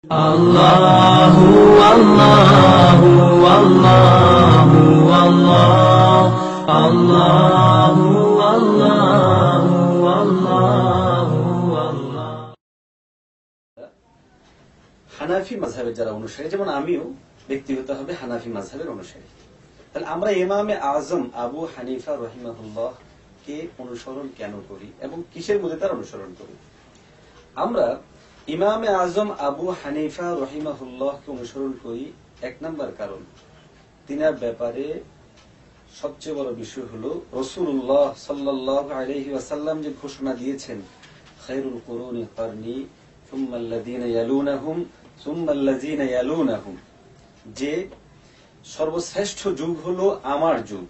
Allahu Allahu Allahu Allah Allahu Allahu Allahu Allah হানাফি মাযহাবের যারা অনুসারী, যেমন আমিও ব্যক্তিগতভাবে হানাফি মাযহাবের অনুসারী, তাহলে আমরা ইমামে আজম আবু হানিফা রাহিমাহুল্লাহ কে অনুসরণ কেন করি এবং কিসের মধ্যে তার অনুসরণ করি? আমরা ইমামে আজম আবু হানিফা রাহিমাহুল্লাহকে অনুসরণ করি এক নাম্বার কারণ, তিনার ব্যাপারে সবচেয়ে বড় বিষয় হলো রাসূলুল্লাহ সাল্লাল্লাহু আলাইহি ওয়াসাল্লাম যে ঘোষণা দিয়েছেন, খায়রুল কুরুনি কারনি সুম্মা আল্লাযীনা ইয়ালুনাহুম সুম্মা আল্লাযীনা ইয়ালুনাহুম, যে সর্বশ্রেষ্ঠ যুগ হলো আমার যুগ,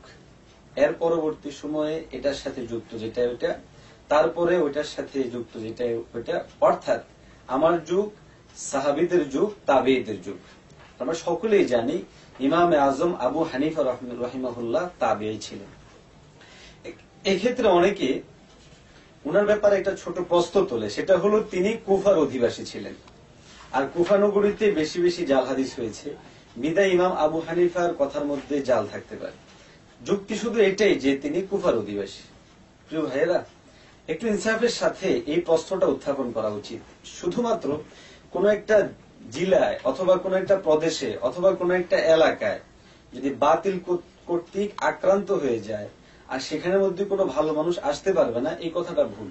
এর পরবর্তী সময়ে এটার সাথে যুক্ত যেটা ওটা, তারপরে ওইটার সাথে যুক্ত যেটা ওইটা, অর্থাৎ আমার যুগ, সাহাবীদের যুগ, তাবেঈদের যুগ। আমরা সকলেই জানি ইমামে আজম আবু হানিফা রাহিমাহুল্লাহ তাবেঈ ছিলেন। এক্ষেত্রে অনেকে উনার ব্যাপারে একটা ছোট প্রশ্ন তোলে, সেটা হলো তিনি কুফার অধিবাসী ছিলেন, আর কুফা নগরীতে বেশি বেশি জাল হাদিস হয়েছে, বিদায় ইমাম আবু হানিফার কথার মধ্যে জাল থাকতে পারে। যুক্তি শুধু এটাই যে তিনি কুফার অধিবাসী। প্রিয় ভাইয়েরা, একটু ইনসাফের সাথে এই প্রশ্নটা উত্থাপন করা উচিত। শুধুমাত্র কোন একটা জেলায় অথবা কোন একটা প্রদেশে অথবা কোন একটা এলাকায় যদি বাতিল কর্তৃক আক্রান্ত হয়ে যায় আর সেখানের মধ্যে কোনো ভালো মানুষ আসতে পারবে না, এই কথাটা ভুল।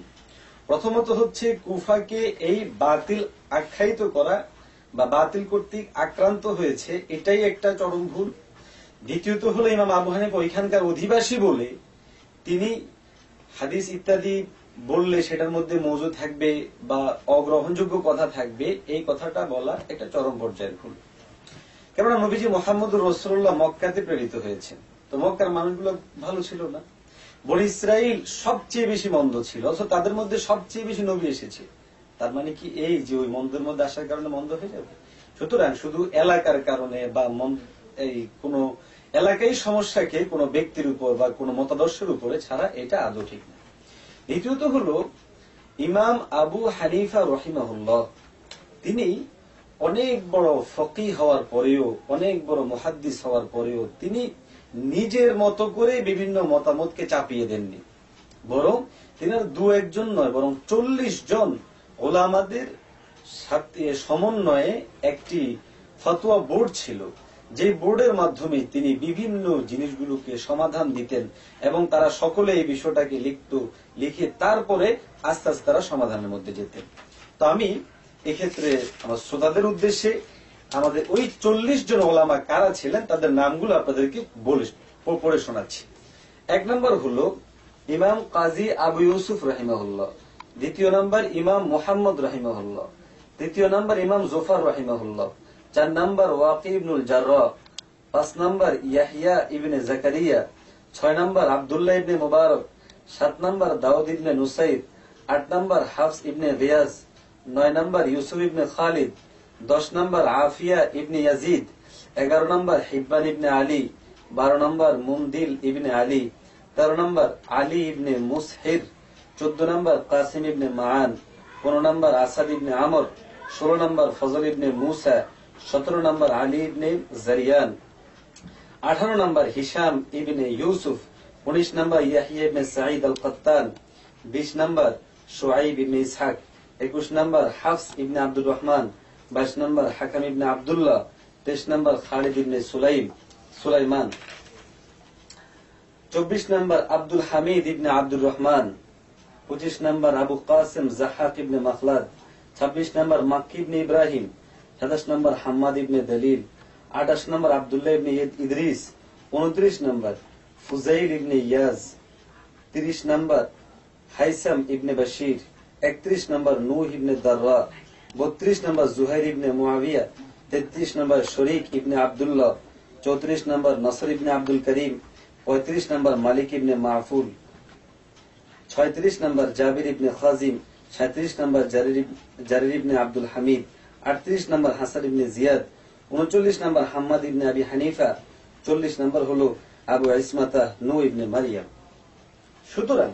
প্রথমত হচ্ছে কুফাকে এই বাতিল আখ্যায়িত করা বা বাতিল কর্তৃক আক্রান্ত হয়েছে, এটাই একটা চরম ভুল। দ্বিতীয়ত হলো ইমাম আবু হানিফা ওইখানকার অধিবাসী বলে তিনি হাদিস ইত্যাদি বললে সেটার মধ্যে মওযু থাকবে বা অগ্রহণযোগ্য কথা থাকবে, এই কথাটা বলা একটা চরম পর্যায়ের ভুল। কেননা নবীজি মুহাম্মদুর রাসূলুল্লাহ মক্কাতে প্রেরিত হয়েছেন, তো মক্কার মানুষগুলো ভালো ছিল না, বনী ইসরাইল সবচেয়ে বেশি মন্দ ছিল, অথচ তাদের মধ্যে সবচেয়ে বেশি নবী এসেছে। তার মানে কি এই যে ওই মন্দের মধ্যে আসার কারণে মন্দ হয়ে যাবে? সুতরাং শুধু এলাকার কারণে বা এই কোন এলাকায় সমস্যাকে কোন ব্যক্তির উপর বা কোন মতাদর্শের উপরে ছাড়া, এটা আদৌ ঠিক না। দ্বিতীয়ত হলো ইমাম আবু হানিফা রাহিমাহুল্লাহ তিনি অনেক বড় ফকিহ হওয়ার পরেও, অনেক বড় মুহাদ্দিস হওয়ার পরেও তিনি নিজের মতো করে বিভিন্ন মতামতকে চাপিয়ে দেননি, বরং তিনি দু একজন নয়, বরং 40 জন ওলামাদের সাথে সমন্বয়ে একটি ফতোয়া বোর্ড ছিল, যে বোর্ডের মাধ্যমে তিনি বিভিন্ন জিনিসগুলোকে সমাধান দিতেন এবং তারা সকলে এই বিষয়টাকে লিখে তারপরে আস্তে আস্তে তারা সমাধানের মধ্যে যেতেন। তো আমি এক্ষেত্রে আমার শ্রোতাদের উদ্দেশ্যে আমাদের ওই 40 জন ওলামা কারা ছিলেন তাদের নামগুলো আপনাদেরকে পড়ে শোনাচ্ছি। এক নম্বর হলো ইমাম কাজী আবু ইউসুফ রাহিমাহুল্লাহ, দ্বিতীয় নম্বর ইমাম মুহাম্মদ রাহিমাহুল্লাহ, তৃতীয় নম্বর ইমাম জোফার রাহিমাহুল্লাহ, 4 নম্বর ওয়াকি ইবনুল জাররাহ, 5 নম্বর ইয়াহইয়া ইবনে জাকারিয়া, 6 নম্বর আব্দুল্লাহ ইবনে মুবারক, 7 নম্বর দাউদ ইবনে নুসাইর, 8 নম্বর হাফস ইবনে গিয়াস, 9 নম্বর ইউসুফ ইবনে খালিদ, 10 নম্বর আফিয়া ইবনে ইয়াজিদ, 11 নম্বর হিব্বান ইবনে আলী, 12 নম্বর মুমদিল ইবনে আলী, 13 নম্বর আলী ইবনে মুসহির, 14 নম্বর কাসিম ইবনে মাআন, 15 নম্বর আসাদ ইবনে আমর, 16 নম্বর ফজল ইবনে মুসা, 17 নম্বর আলী ইবনে জারিয়ান, 18 নম্বর হিশাম ইবনে ইউসুফ, 19 নম্বর ইয়াহইয়া ইবনে সাঈদ আল-কাত্তান, 20 নম্বর শুআইব ইবনে ইসহাক, 21 নম্বর হাফস ইবনে আব্দুর রহমান, 22 নম্বর হাকাম ইবনে আব্দুল্লাহ, 23 নম্বর খালিদ ইবনে সুলাইমান, 24 নম্বর আব্দুল হামিদ ইবনে আব্দুর রহমান, 25 নম্বর আবু কাসিম যাহাক ইবনে মাখলাদ, 26 নম্বর মাক্কি ইবনে ইব্রাহিম, 27 নম্বর হাম্মাদ ইবনে দলিল, 28 নম্বর আব্দুল্লাহ ইবনে ইদ্রিস, 29 নম্বর ফুজাইল ইবনে ইয়াজ, 30 নম্বর হাইসাম ইবনে বশির, 31 নম্বর নূহ ইবনে দাররা, 32 নম্বর জুহাইর ইবনে মুআবিয়া, 33 নম্বর শরীক ইবনে আব্দুল্লাহ, 34 নম্বর নসর ইবনে আব্দুল করিম, 35 নম্বর মালিক ইবনে মাহফুল, 36 নম্বর জাবির ইবনে খাজিম, 37 নম্বর জারির ইবনে আব্দুল হামিদ, 38 নম্বর হাসান ইবনে জিয়াদ, 39 নম্বর হাম্মাদ ইবনে আবি হানিফা, 40 নম্বর হলো আবু ইসমাতা নূহ ইবনে মারিয়াম। সুতরাং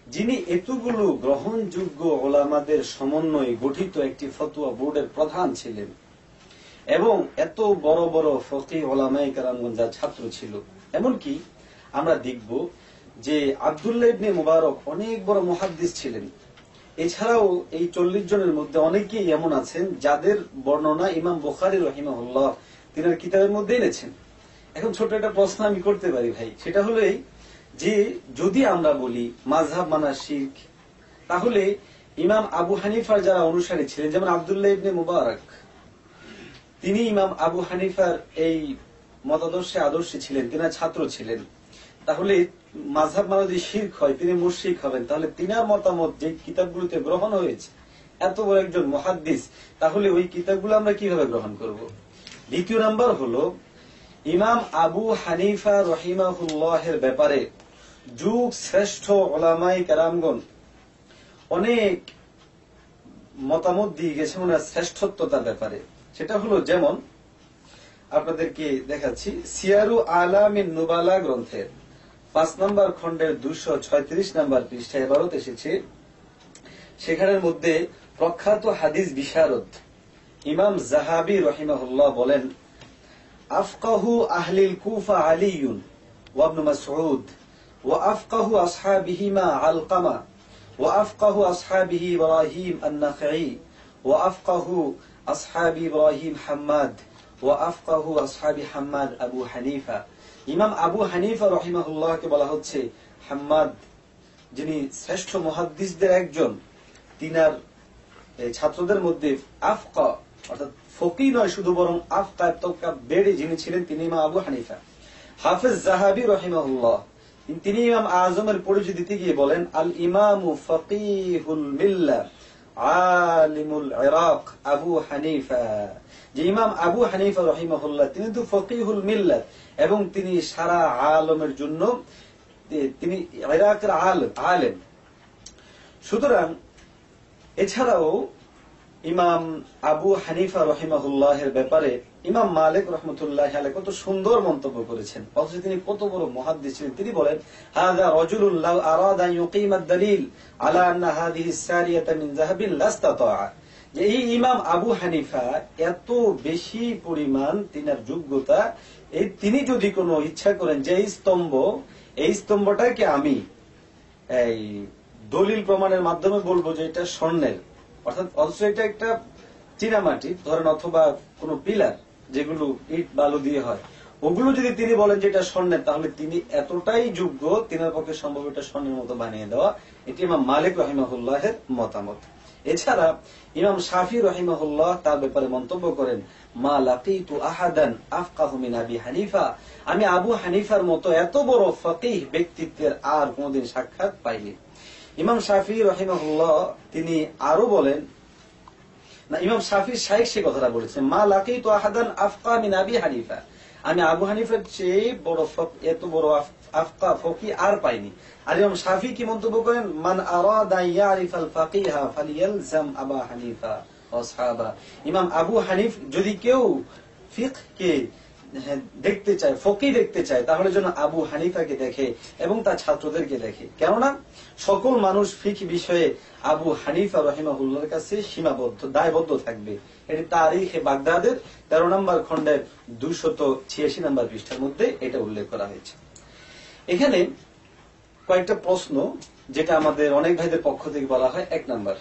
যিনি এতগুলো গ্রহণযোগ্য ওলামাদের সমন্বয়ে গঠিত একটি ফতোয়া বোর্ডের প্রধান ছিলেন এবং এত বড় বড় ফকিহ ওলামায়ে কেরামগণ যার ছাত্র ছিল, এমনকি আমরা দেখব যে আব্দুল্লাহ ইবনে মুবারক অনেক বড় মুহাদ্দিস ছিলেন। এছাড়াও এই 40 জনের মধ্যে অনেকেই এমন আছেন যাদের বর্ণনা ইমাম বুখারী রাহিমাহুল্লাহ তিনার কিতাবের মধ্যে এনেছেন। এখন ছোট একটা প্রশ্ন আমি করতে পারি ভাই, সেটা হলো এই যে যদি আমরা বলি মাযহাব মানা শিরক, তাহলে ইমাম আবু হানিফার যারা অনুসারী ছিলেন, যেমন আব্দুল্লাহ ইবনে মুবারক, তিনি ইমাম আবু হানিফার এই মতাদর্শে আদর্শী ছিলেন, তিনার ছাত্র ছিলেন। তাহলে মাযহাব মানা যদি শিরক হয়, তিনি মুশরিক হবেন। তাহলে তিনার মতামত যে কিতাবগুলোতে গ্রহণ হয়েছে, এত বড় একজন মুহাদ্দিস, তাহলে ওই কিতাবগুলো আমরা কিভাবে গ্রহণ করব? দ্বিতীয় নাম্বার হলো ইমাম আবু হানিফা রহিমাহুল্লাহের ব্যাপারে যুগ শ্রেষ্ঠ উলামায়ে কেরামগণ অনেক মতামত দিয়ে গেছেন ওনার শ্রেষ্ঠত্বতার ব্যাপারে। সেটা হলো, যেমন আপনাদেরকে দেখাচ্ছি, সিয়ারু আলামিন নুবালা গ্রন্থের 5 নম্বর খণ্ডের 236 নম্বর পৃষ্ঠায় এবারত এসেছে। সেখানের মধ্যে প্রখ্যাত হাদিস বিশারদ ইমাম যাহাবী রাহিমাহুল্লাহ বলেন, আফকাহু আহলিল কুফা আলিয়ুন ওয়া ইবনে মাসউদ ওয়া আফকাহু আসহাবিহিমা আলকামা ওয়া আফকাহু আসহাবিহি ইব্রাহিম আন-নাখঈ ওয়া আফকাহু আসহাবি ইব্রাহিম হাম্মাদ ওয়া আফকাহু আসহাবি হাম্মাদ আবু হানিফা। ইমাম আবু হানিফা রাহিমাহুল্লাহকে বলা হচ্ছে হাম্মাদ, যিনি শ্রেষ্ঠ মুহাদ্দিসদের একজন। তিনার ছাত্রদের মধ্যে আফকা অর্থাৎ ফকিহ নয় শুধু, বরং আফকা তওকা বেড়ে যিনি ছিলেন তিনি ইমাম আবু হানিফা। হাফেজ যাহাবী রাহিমাহুল্লাহ তিনি ইমাম আজমের পরিচয় দিতে গিয়ে বলেন, আল ইমামু ফকিহুল মিল্লাহ আলিমুল ইরাক আবু হানিফা। যে ইমাম আবু হানিফা রাহিমাহুল্লাহ তিনি তো ফকিহুল মিল্লাহ এবং তিনি সারা আলমের জন্য তিনি ইরাকের আলেম। সুতরাং এছাড়াও ইমাম আবু হানিফা রহিমাহুল্লাহের ব্যাপারে ইমাম মালিক রহমতুল্লাহ আলাইহি কত সুন্দর মন্তব্য করেছেন, অথচ তিনি কত বড় মুহাদ্দিস ছিলেন। তিনি বলেন, হাযা রাজুলুন লাউ আরাদা আন ইউকিমা আদ-দালিল আলা আন্না হাযিহি আস-সারিয়াতা মিন যাহাবিন লাস্তাতাআ। যে এই ইমাম আবু হানিফা এত বেশি পরিমাণ তিনার যোগ্যতা, এই তিনি যদি কোনো ইচ্ছা করেন যে এই স্তম্ভটাকে আমি এই দলিল প্রমাণের মাধ্যমে বলবো যে এটা স্বর্ণের, অর্থাৎ অথচ এটা একটা চীনামাটি ধরেন অথবা কোন পিলার যেগুলো ইট বালু দিয়ে হয়, ওগুলো যদি তিনি বলেন যে এটা স্বর্ণের, তাহলে তিনি এতটাই যোগ্য, তিনার পক্ষে সম্ভব এটা স্বর্ণের মতো বানিয়ে দেওয়া। এটি ইমাম মালিক রহিমাহুল্লাহের মতামত। এছাড়া ইমাম শাফি রহিমাহুল্লাহ তার ব্যাপারে মন্তব্য করেন, মা লাকিতু আহাদান আফকাহু মিন আবি হানিফা। আমি আবু হানিফার মতো এত বড় ফকিহ ব্যক্তিত্বের আর কোনদিন সাক্ষাৎ পাইনি। ইমাম শাফি রহিমাহুল্লাহ তিনি আরো বলেন, না ইমাম শাফির শাইখ সে কথাটা বলেছেন, মা লাকিতু আহাদান আফকা মিন আবি হানিফা। আমি আবু হানিফার চেয়ে বড় এত বড় আফকা ফকিহ আর পাইনি। আর ইমাম শাফি কি মন্তব্য করেন, মান আরাদা ইয়ারিফাল ফাকিহা ফালিয়ালজাম আবা হানিফা ওয়া আসহাবা। ইমাম আবু হানিফ যদি কেউ ফিকহকে দেখতে চায়, ফকিহ দেখতে চায়, তাহলে যেন আবু হানিফাকে দেখে এবং তার ছাত্রদেরকে দেখে। কেননা সকল মানুষ ফিকহ বিষয়ে আবু হানিফা রহিমাহুল্লাহর কাছে সীমাবদ্ধ, দায়বদ্ধ থাকবে। এটি তারিখে বাগদাদের 13 নম্বর খণ্ডের 286 নম্বর পৃষ্ঠার মধ্যে এটা উল্লেখ করা হয়েছে। এখানে কয়েকটা প্রশ্ন যেটা আমাদের অনেক ভাইদের পক্ষ থেকে বলা হয়। 1 নম্বর,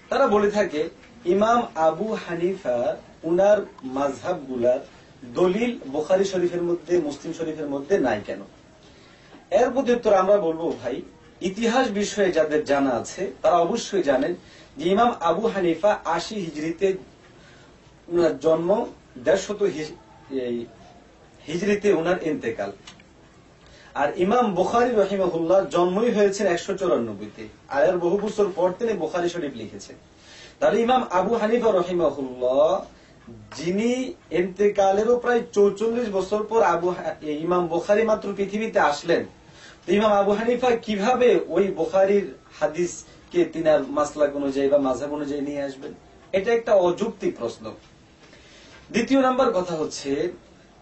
তারা বলে থাকে ইমাম আবু হানিফা উনার মাযহাব গুলার দলিল বুখারী শরীফের মধ্যে, মুসলিম শরীফের মধ্যে নাই কেন? এর প্রতি উত্তর আমরা বলবো, ভাই ইতিহাস বিষয়ে যাদের জানা আছে তারা অবশ্যই জানেন যে ইমাম আবু হানিফা 80 হিজরিতে উনার জন্ম, 150 হিজরিতে উনার ইন্তেকাল। আর ইমাম বুখারী রাহিমাহুল্লাহ জন্মই হয়েছেন 194-তে, আর এর বহু বছর পর তিনি বুখারী শরীফ লিখেছেন। তাহলে ইমাম আবু হানিফা রাহিমাহুল্লাহ যিনি ইন্তেকালেরও প্রায় 44 বছর পর ইমাম বুখারী মাত্র পৃথিবীতে আসলেন, ইমাম আবু হানিফা কিভাবে ওই বুখারীর হাদিসকে তিনার মাসলাক অনুযায়ী বা মাযহাব অনুযায়ী নিয়ে আসবেন? এটা একটা অযৌক্তিক প্রশ্ন। দ্বিতীয় নাম্বার কথা হচ্ছে,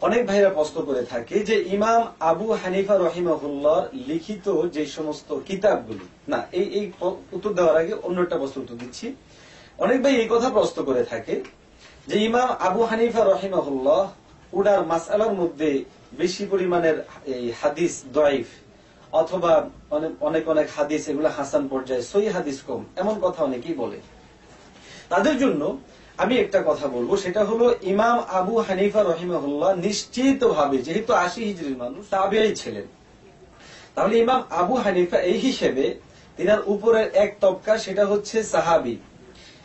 অনেক ভাইরা প্রশ্ন করে থাকে যে ইমাম আবু হানিফা রহিমাহুল্লাহর লিখিত যে সমস্ত কিতাবগুলি, না এই উত্তর দেওয়ার আগে অন্য একটা প্রশ্ন উত্তর দিচ্ছি। অনেক ভাই এই কথা প্রশ্ন করে থাকে যে ইমাম আবু হানিফা রহিমাহুল্লাহ উনার মাসআলার মধ্যে বেশি পরিমাণের এই হাদিস দয়ীফ অথবা অনেক অনেক হাদিস এগুলো হাসান পর্যায়ে, সহিহ হাদিস কম, এমন কথা অনেকেই বলে। তাদের জন্য আমি একটা কথা বলবো, সেটা হলো ইমাম আবু হানিফা রহিমাহুল্লাহ নিশ্চিতভাবে, যেহেতু 80 হিজরির মানুষ, তাবেঈ ছিলেন, তাহলে ইমাম আবু হানিফা এই হিসেবে তিনার উপরের এক তবকা সেটা হচ্ছে সাহাবী,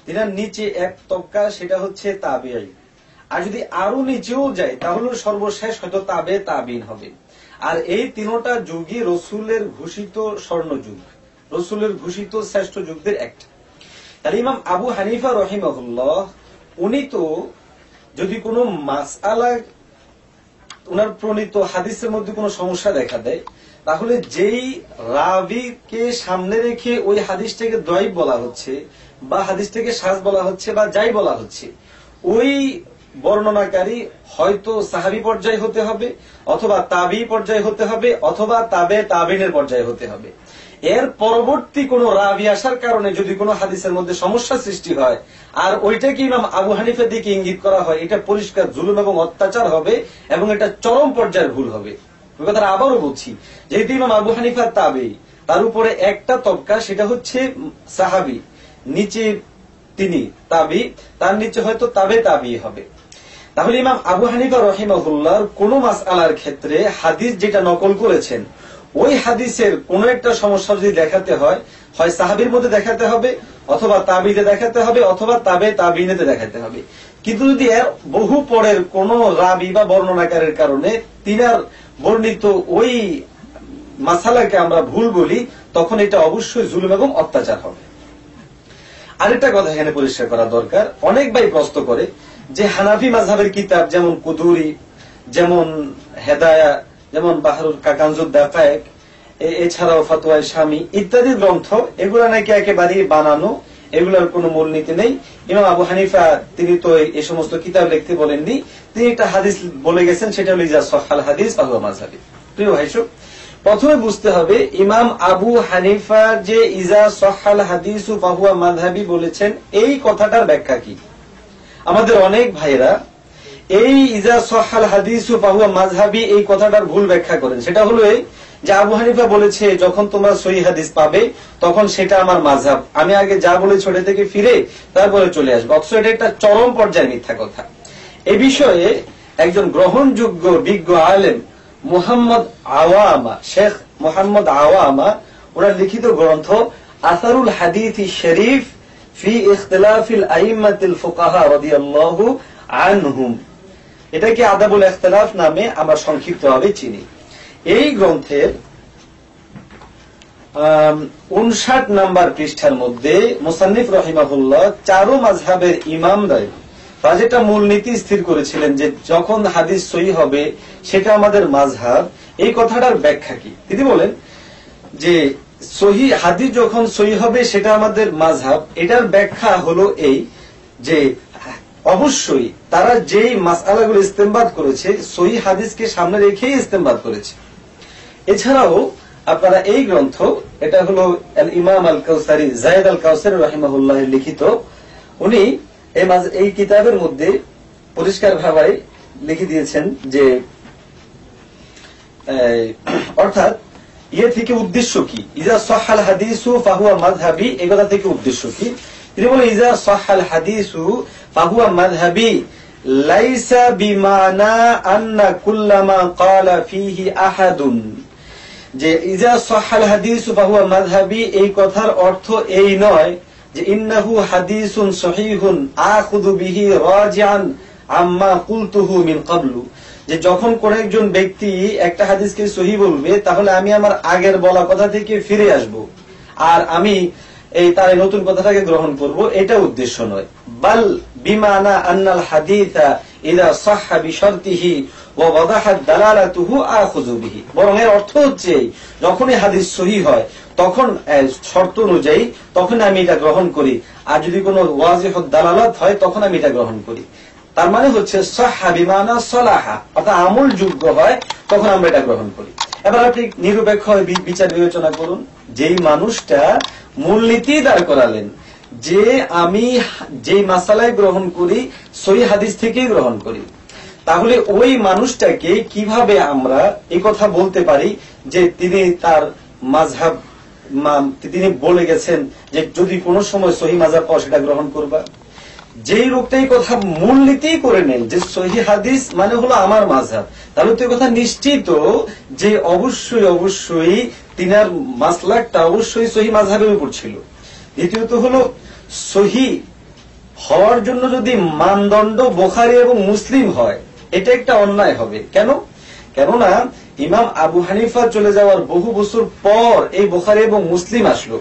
তিনার নিচে এক তবকা সেটা হচ্ছে তাবেঈ, আর যদি আরো নিচেও যায় তাহলে সর্বশেষ হয়তো তাবেঈন হবে। আর এই তিনটা যুগই রসুলের ঘোষিত স্বর্ণযুগ, রসুলের ঘোষিত শ্রেষ্ঠ যুগদের একটা। তাহলে ইমাম আবু হানিফা রহিমাহুল্লাহ উনি তো যদি কোনো মাসআলা উনার প্রণীত হাদিসের মধ্যে কোনো সমস্যা দেখা দেয়, তাহলে যেই রাবিকে সামনে রেখে ওই হাদিসটাকে দয়ীফ বলা হচ্ছে বা হাদিসটাকে শায বলা হচ্ছে বা যাই বলা হচ্ছে, ওই বর্ণনাকারী হয়তো সাহাবী পর্যায়ে হতে হবে, অথবা তাবী পর্যায়ে হতে হবে, অথবা তাবেঈনের পর্যায়ে হতে হবে। এর পরবর্তী কোন রাবি আসার কারণে যদি কোনো হাদিসের মধ্যে সমস্যা সৃষ্টি হয় আর ওইটাকে ইমাম আবু হানিফার দিকে ইঙ্গিত করা হয়, এটা পরিষ্কার জুলুম এবং অত্যাচার হবে এবং এটা চরম পর্যায়ের ভুল হবে। ওই কথাটা আবারও বলছি, যেহেতু ইমাম আবু হানিফার তাবেঈ, তার উপরে একটা তবকা সেটা হচ্ছে সাহাবী, নিচে তিনি তাবী, তার নিচে হয়তো তাবেঈ হবে। তাহলে ইমাম আবু হানিফা রহিমাহুল্লাহর কোন মাসআলার ক্ষেত্রে হাদিস যেটা নকল করেছেন, ওই হাদিসের কোন একটা সমস্যা যদি দেখাতে হয়, হয় সাহাবীর মধ্যে দেখাতে হবে, অথবা তাবিতে দেখাতে হবে, অথবা তাবেঈনেতে দেখাতে হবে। কিন্তু যদি এর বহু পরের কোন রাবি বা বর্ণনাকারের কারণে তিনার বর্ণিত ওই মাসালাকে আমরা ভুল বলি, তখন এটা অবশ্যই জুলুম এবং অত্যাচার হবে। আরেকটা কথা এখানে পরিষ্কার করা দরকার, অনেক ভাই প্রশ্ন করে যে হানাফি মাযহাবের কিতাব যেমন কুদুরি, যেমন হেদায়া, যেমন বাহরুল কাকানজুদ দাকায়েক, এছাড়াও ফাতওয়া শামী ইত্যাদি গ্রন্থ, এগুলা নাকি একেবারেই বানানো, এগুলোর কোনো মূলনীতি নেই। ইমাম আবু হানিফা তিনি তো এই সমস্ত কিতাব লিখতে বলেননি, তিনি একটা হাদিস বলে গেছেন, সেটা হলো ইজা সাহাল হাদিস ফাহুয়া মাযহাবি। প্রিয় ভাইসো, প্রথমে বুঝতে হবে ইমাম আবু হানিফা যে ইজা সাহাল হাদিসু ফাহুয়া মাযহাবি বলেছেন, এই কথাটার ব্যাখ্যা কি। আমাদের অনেক ভাইরা এই ইজা সাহাল হাদিসু ফাহুয়া মাযহাবি এই কথাটার ভুল ব্যাখ্যা করেন। সেটা হলো এই যে আবু হানিফা বলেছে যখন তোমরা সহিহ হাদিস পাবে তখন সেটা আমার মাযহাব, আমি আগে যা বলে ছোট থেকে ফিরে তারপরে চলে আসবো, অথচ এটা একটা চরম পর্যায়ের মিথ্যা কথা। এই বিষয়ে একজন গ্রহণযোগ্য বিজ্ঞ আলেম মুহাম্মদ আওয়ামা, শেখ মুহাম্মদ আওয়ামা, ওনার লিখিত গ্রন্থ আসারুল হাদিস শরীফ ফি ইখতিলাফিল আইম্মাতিল ফুকাহা রাদিয়াল্লাহু আনহুম, এটাকে আদাবুল ইখতিলাফ নামে আমরা সংক্ষিপ্তভাবে চিনি। এই গ্রন্থের 59 নাম্বার পৃষ্ঠার মধ্যে মুসান্নিফ রাহিমাহুল্লাহ চারো মাযহাবের ইমামরা যেটা মূলনীতি স্থির করেছিলেন যে যখন হাদিস সহিহ হবে সেটা আমাদের মাযহাব, এই কথাটার ব্যাখ্যা কি। তিনি বলেন যে সহিহ হাদিস যখন সহিহ হবে সেটা আমাদের মাযহাব, এটার ব্যাখ্যা হলো এই যে অবশ্যই তারা যেই মাসআলাগুলো ইস্তেমবাদ করেছে সহিহ হাদিসকে সামনে রেখেই ইস্তেমবাদ করেছে। এছাড়াও আপনারা এই গ্রন্থ, এটা হলো আল ইমাম আল কাউসারি, যায়েদ আল কাউসারি রাহিমাহুল্লাহ লিখিত, উনি এই কিতাবের মধ্যে পরিষ্কার ভাবে লিখে দিয়েছেন যে অর্থাৎ ইয়ে থেকে উদ্দেশ্য কি, ইজা সাহাল হাদিসু ফাহুয়া মাযহাবি, এই কথা থেকে উদ্দেশ্য কি। তিনি বলেন ইজা সাহাল হাদিসু ফাহুয়া মাযহাবি লাইসা বিমানা আন্না কুল্লামা ক্বালা ফীহি আহাদুন, যে ইজা সাহাল হাদিসু ফাহুয়া মাযহাবি এই কথার অর্থ এই নয় যে ইন্নাহু হাদিসুন সহিহুন আখুযু বিহি রাজিআন আম্মা কুলতুহু মিন ক্বাবলু, যে যখন কোন একজন ব্যক্তি একটা হাদিসকে সহিহ বলবে তাহলে আমি আমার আগের বলা কথা থেকে ফিরে আসব আর আমি এই তার নতুন কথাটাকে গ্রহণ করব, এটা উদ্দেশ্য নয়। বাল বিমানা আন্নাল হাদিসা ইযা সাহহা বিশর্তিহি ওয়া ওয়াদাহাত দালালাতুহু আখুযু বিহি, বরং এর অর্থ হচ্ছে যখনই হাদিস সহিহ হয় তখন শর্ত অনুযায়ী তখন আমি এটা গ্রহণ করি, আর যদি কোনো ওয়াজিহুদ দালালাত হয় তখন আমি এটা গ্রহণ করি। তার মানে হচ্ছে সাহহা বিমানা সলাহা, অর্থাৎ আমল যোগ্য হয়, তখন আমরা এটা গ্রহণ করি। এবার আপনি নিরপেক্ষ বিচার বিবেচনা করুন, যেই মানুষটা মূলনীতি দাঁড় করালেন যে আমি যেই মাসালায় গ্রহণ করি সহিহ হাদিস থেকেই গ্রহণ করি, তাহলে ওই মানুষটাকে কিভাবে আমরা এই কথা বলতে পারি যে তিনি তার মাযহাব তিনি বলে গেছেন যে যদি কোনো সময় সহিহ মাযহাব পাও সেটা গ্রহণ করবা। যেই লোকটাই কথা মূলনীতি করে নেন যে সহিহ হাদিস মানে হলো আমার মাযহাব, তাহলে তো এই কথা নিশ্চিত যে অবশ্যই অবশ্যই তিনার মাসলাকটা অবশ্যই সহিহ মাযহাবের উপর ছিল। দ্বিতীয়ত হলো সহিহ হওয়ার জন্য যদি মানদণ্ড বুখারী এবং মুসলিম হয়, এটা একটা অন্যায় হবে। কেন? কেননা ইমাম আবু হানিফা চলে যাওয়ার বহু বছর পর এই বুখারী এবং মুসলিম আসলো।